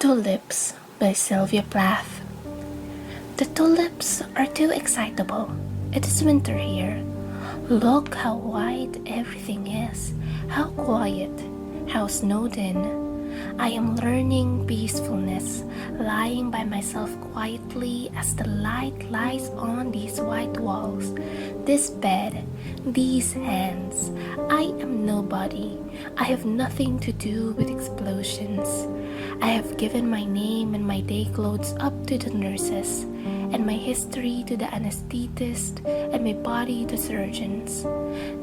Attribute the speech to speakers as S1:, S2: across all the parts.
S1: Tulips by Sylvia Plath. The tulips are too excitable. It is winter here. Look how white everything is, how quiet, how snowed in. I am learning peacefulness, lying by myself quietly as the light lies on these white walls, this bed, these hands. I am nobody. I have nothing to do with explosions. I have given my name and my day clothes up to the nurses, and my history to the anesthetist, and my body to surgeons.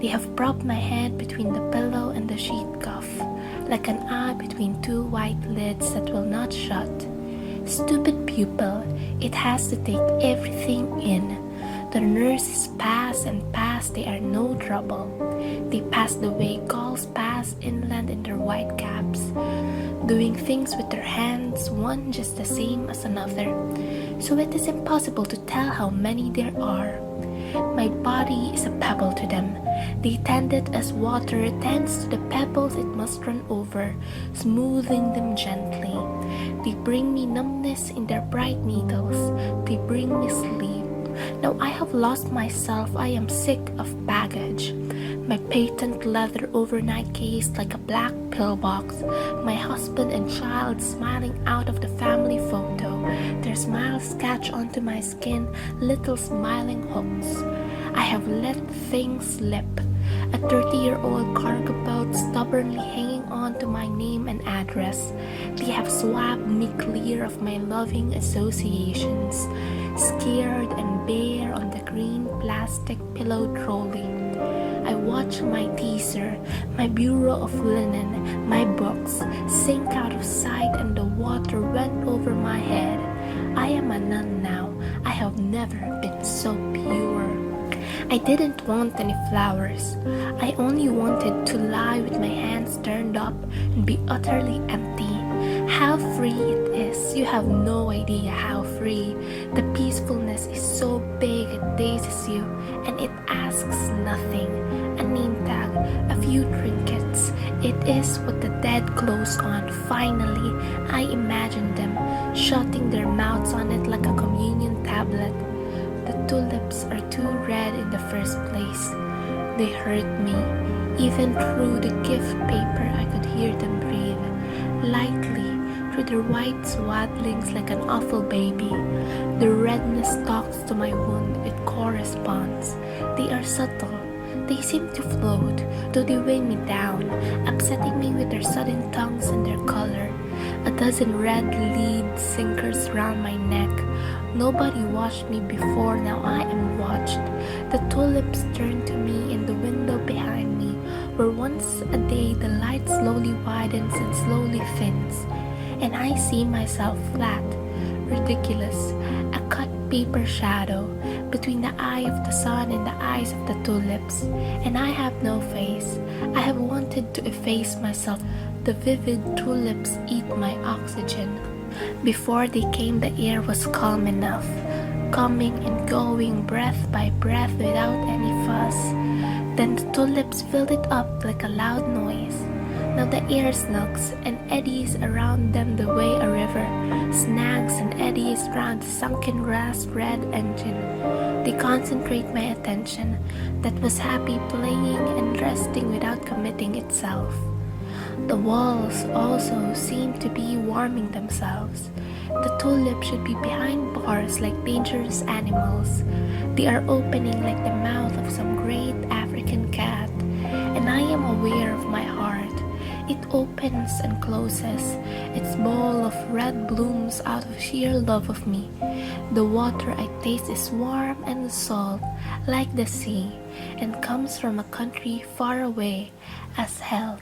S1: They have propped my head between the pillow and the sheet cuff, like an eye between two white lids that will not shut. Stupid pupil, it has to take everything in. The nurses pass and pass, they are no trouble. They pass the way gulls pass inland in their white caps, doing things with their hands, one just the same as another. So it is impossible to tell how many there are. My body is a pebble to them. They tend it as water tends to the pebbles it must run over, smoothing them gently. They bring me numbness in their bright needles. They bring me sleep. Now I have lost myself. I am sick of baggage. My patent leather overnight case like a black pillbox. My husband and child smiling out of the family photo. Their smiles catch onto my skin, little smiling hooks. I have let things slip. A 30-year-old cargo boat stubbornly hanging on to my name and address. They have swabbed me clear of my loving associations. Scared and bare on the green plastic pillow trolley. I watch my teaser, my bureau of linen, my books sink out of sight and the water went over my head. I am a nun now. I have never been so pure. I didn't want any flowers. I only wanted to lie with my hands turned up and be utterly empty. How free it is. You have no idea how free. The peacefulness is so big it dazes you, and it asks nothing. A name tag, a few trinkets. It is what the dead close on. Finally, I imagine them shutting their mouths on it like a communion tablet. The tulips are too red in the first place. They hurt me. Even through the gift paper I could hear them breathe. Lightly, through their white swaddlings like an awful baby. The redness talks to my wound, it corresponds. They are subtle. They seem to float, though they weigh me down, upsetting me with their sudden tongues and their color. A dozen red lead sinkers round my neck. Nobody watched me before, now I am watched. The tulips turn to me in the window behind me, where once a day the light slowly widens and slowly thins, and I see myself flat, ridiculous, a cut paper shadow between the eye of the sun and the eyes of the tulips, and I have no face. I have wanted to efface myself. The vivid tulips eat my oxygen. Before they came, the air was calm enough, coming and going breath by breath without any fuss. Then the tulips filled it up like a loud noise. Now the air snugs and eddies around them the way a river snags and eddies round the sunken rust red engine. They concentrate my attention that was happy playing and resting without committing itself. The walls also seem to be warming themselves. The tulips should be behind bars like dangerous animals. They are opening like the mouth of some great African cat, and I am aware of my heart. It opens and closes, its bowl of red blooms out of sheer love of me. The water I taste is warm and salt, like the sea, and comes from a country far away as hell.